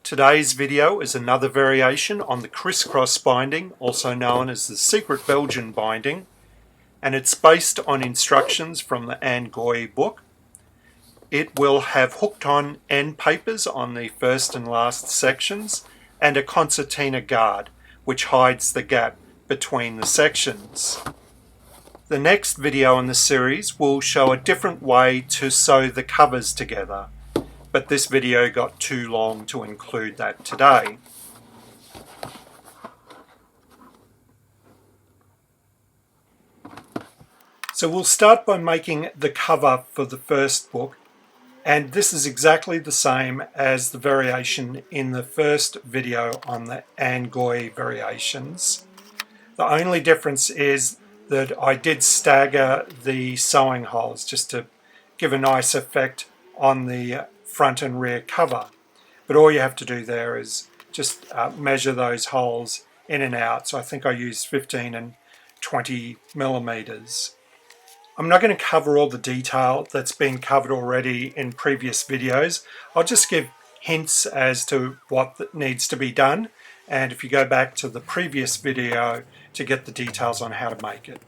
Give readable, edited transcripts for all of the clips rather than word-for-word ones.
Today's video is another variation on the crisscross binding, also known as the secret Belgian binding, and it's based on instructions from the Anne Goy book. It will have hooked on end papers on the first and last sections and a concertina guard which hides the gap between the sections. The next video in the series will show a different way to sew the covers together, but this video got too long to include that today. So we'll start by making the cover for the first book, and this is exactly the same as the variation in the first video on the Anne Goy variations. The only difference is that I did stagger the sewing holes just to give a nice effect on the front and rear cover. But all you have to do there is just measure those holes in and out. So I think I used 15 and 20 millimeters. I'm not going to cover all the detail that's been covered already in previous videos. I'll just give hints as to what needs to be done, and if you go back to the previous video to get the details on how to make it.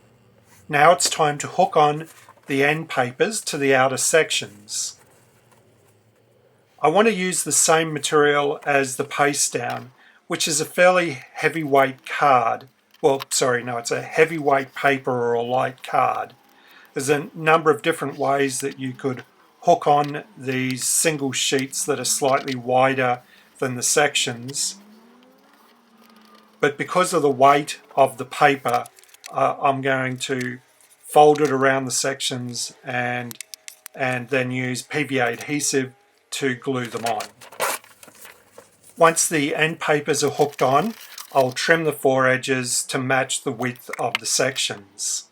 Now it's time to hook on the end papers to the outer sections. I want to use the same material as the paste down, which is a fairly heavyweight card. Well, sorry, no, it's a heavyweight paper or a light card. There's a number of different ways that you could hook on these single sheets that are slightly wider than the sections. But because of the weight of the paper, I'm going to fold it around the sections and then use PVA adhesive to glue them on. Once the end papers are hooked on, I'll trim the four edges to match the width of the sections.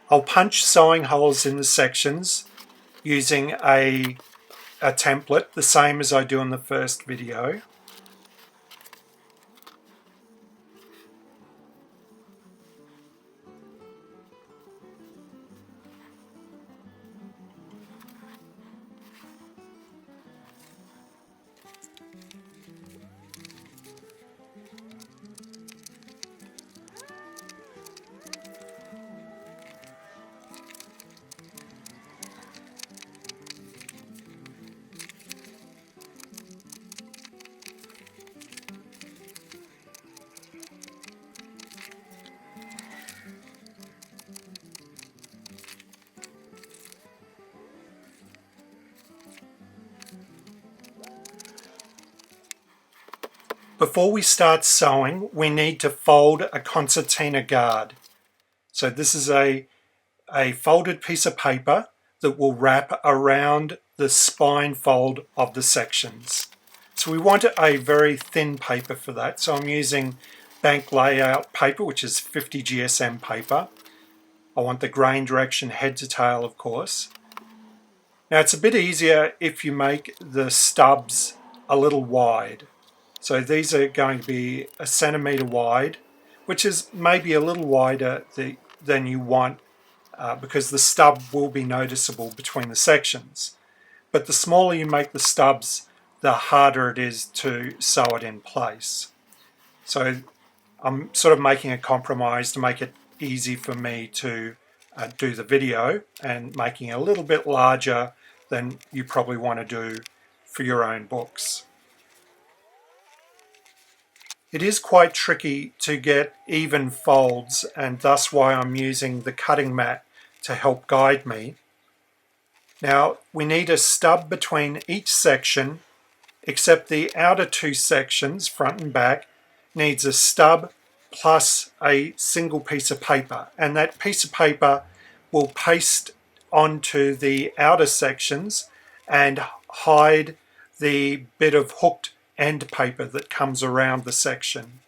I'll punch sewing holes in the sections using a template, the same as I do in the first video. Before we start sewing, we need to fold a concertina guard. So this is a folded piece of paper that will wrap around the spine fold of the sections. So we want a very thin paper for that. So I'm using bank layout paper, which is 50 GSM paper. I want the grain direction head to tail, of course. Now it's a bit easier if you make the stubs a little wide. So these are going to be 1 centimeter wide, which is maybe a little wider than you want because the stub will be noticeable between the sections. But the smaller you make the stubs, the harder it is to sew it in place. So I'm sort of making a compromise to make it easy for me to do the video, and making it a little bit larger than you probably want to do for your own books. It is quite tricky to get even folds, and thus why I'm using the cutting mat to help guide me. Now, we need a stub between each section, except the outer two sections, front and back, needs a stub plus a single piece of paper, and that piece of paper will paste onto the outer sections and hide the bit of hooked end paper that comes around the section.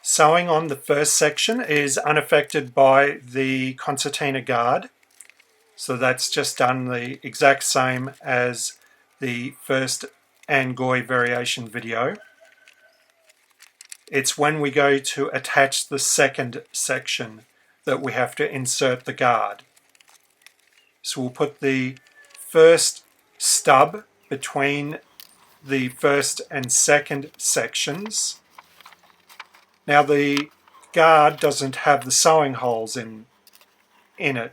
Sewing on the first section is unaffected by the concertina guard, so that's just done the exact same as the first Anne Goy variation video. It's when we go to attach the second section that we have to insert the guard. So we'll put the first stub between the first and second sections. Now the guard doesn't have the sewing holes in it,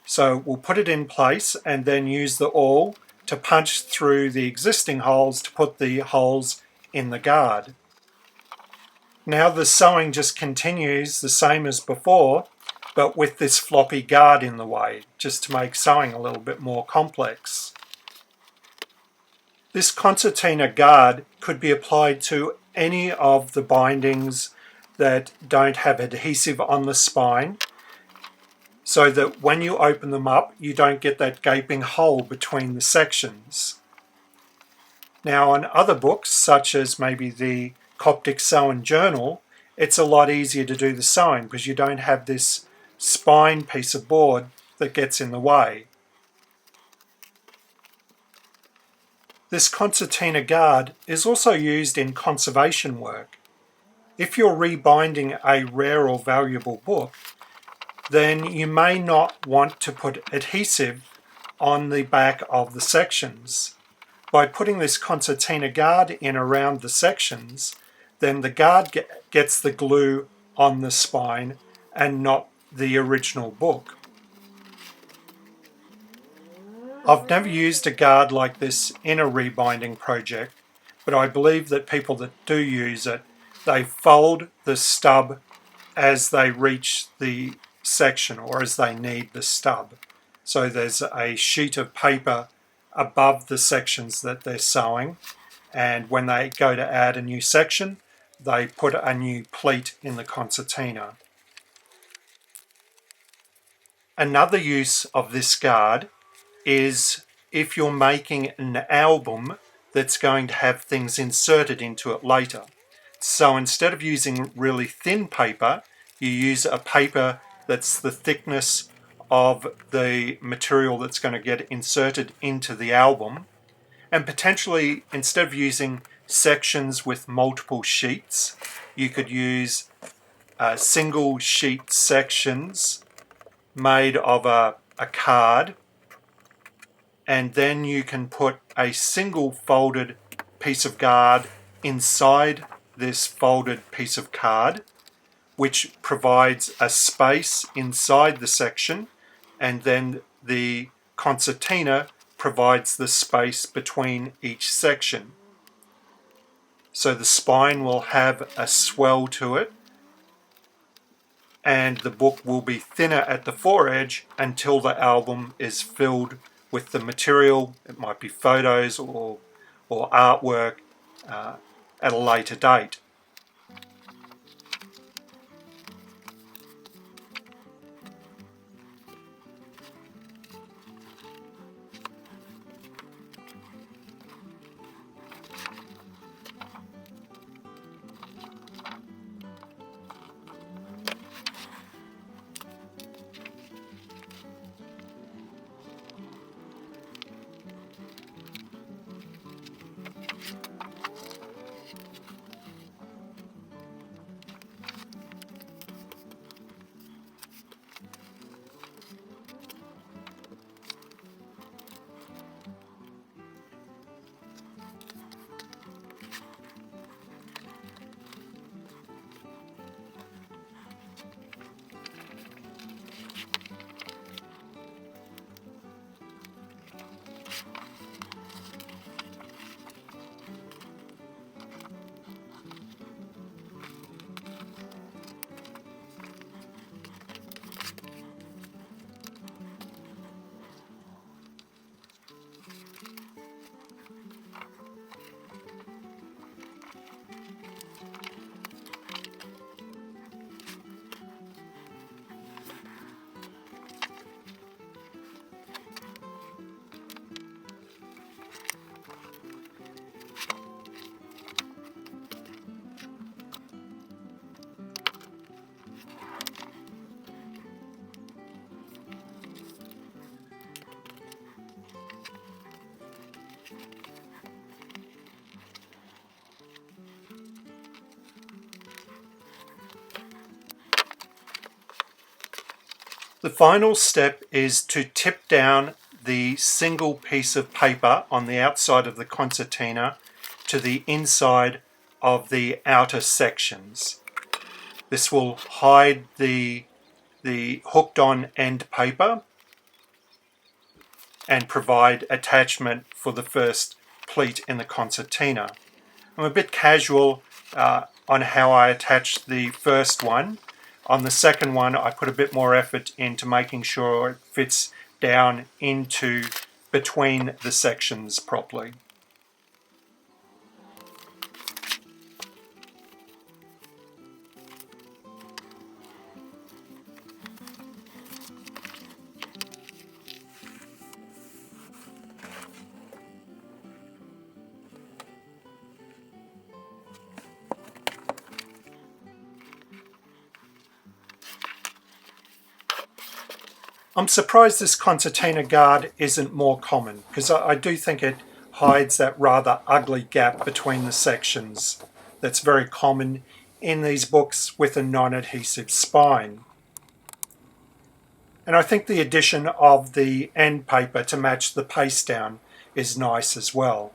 so we'll put it in place and then use the awl to punch through the existing holes to put the holes in the guard. Now the sewing just continues the same as before, but with this floppy guard in the way, just to make sewing a little bit more complex. This concertina guard could be applied to any of the bindings that don't have adhesive on the spine, so that when you open them up, you don't get that gaping hole between the sections. Now on other books, such as maybe the Coptic Sewn Journal, it's a lot easier to do the sewing because you don't have this spine piece of board that gets in the way. This concertina guard is also used in conservation work. If you're rebinding a rare or valuable book, then you may not want to put adhesive on the back of the sections. By putting this concertina guard in around the sections, then the guard gets the glue on the spine and not the original book. I've never used a guard like this in a rebinding project, but I believe that people that do use it, they fold the stub as they reach the section or as they need the stub. So there's a sheet of paper above the sections that they're sewing, and when they go to add a new section, they put a new pleat in the concertina. Another use of this guard is if you're making an album that's going to have things inserted into it later. So instead of using really thin paper, you use a paper that's the thickness of the material that's going to get inserted into the album. And potentially, instead of using sections with multiple sheets, you could use single sheet sections made of a card, and then you can put a single folded piece of guard inside this folded piece of card, which provides a space inside the section, and then the concertina provides the space between each section. So the spine will have a swell to it, and the book will be thinner at the foredge until the album is filled with the material. It might be photos or artwork at a later date. The final step is to tip down the single piece of paper on the outside of the concertina to the inside of the outer sections. This will hide the hooked on end paper and provide attachment for the first pleat in the concertina. I'm a bit casual on how I attach the first one. On the second one, I put a bit more effort into making sure it fits down into between the sections properly. I'm surprised this concertina guard isn't more common, because I do think it hides that rather ugly gap between the sections that's very common in these books with a non-adhesive spine. And I think the addition of the end paper to match the paste down is nice as well.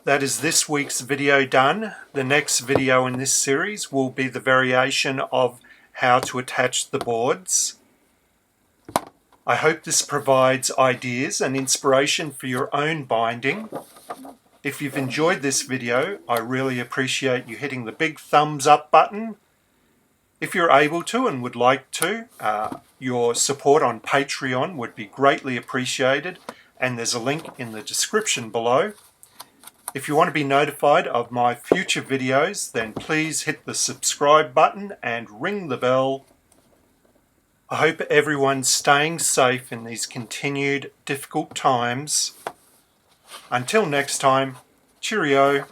That is this week's video done. The next video in this series will be the variation of how to attach the boards. I hope this provides ideas and inspiration for your own binding. If you've enjoyed this video, I really appreciate you hitting the big thumbs up button. If you're able to and would like to, your support on Patreon would be greatly appreciated, and there's a link in the description below. If you want to be notified of my future videos, then please hit the subscribe button and ring the bell. I hope everyone's staying safe in these continued difficult times. Until next time, cheerio.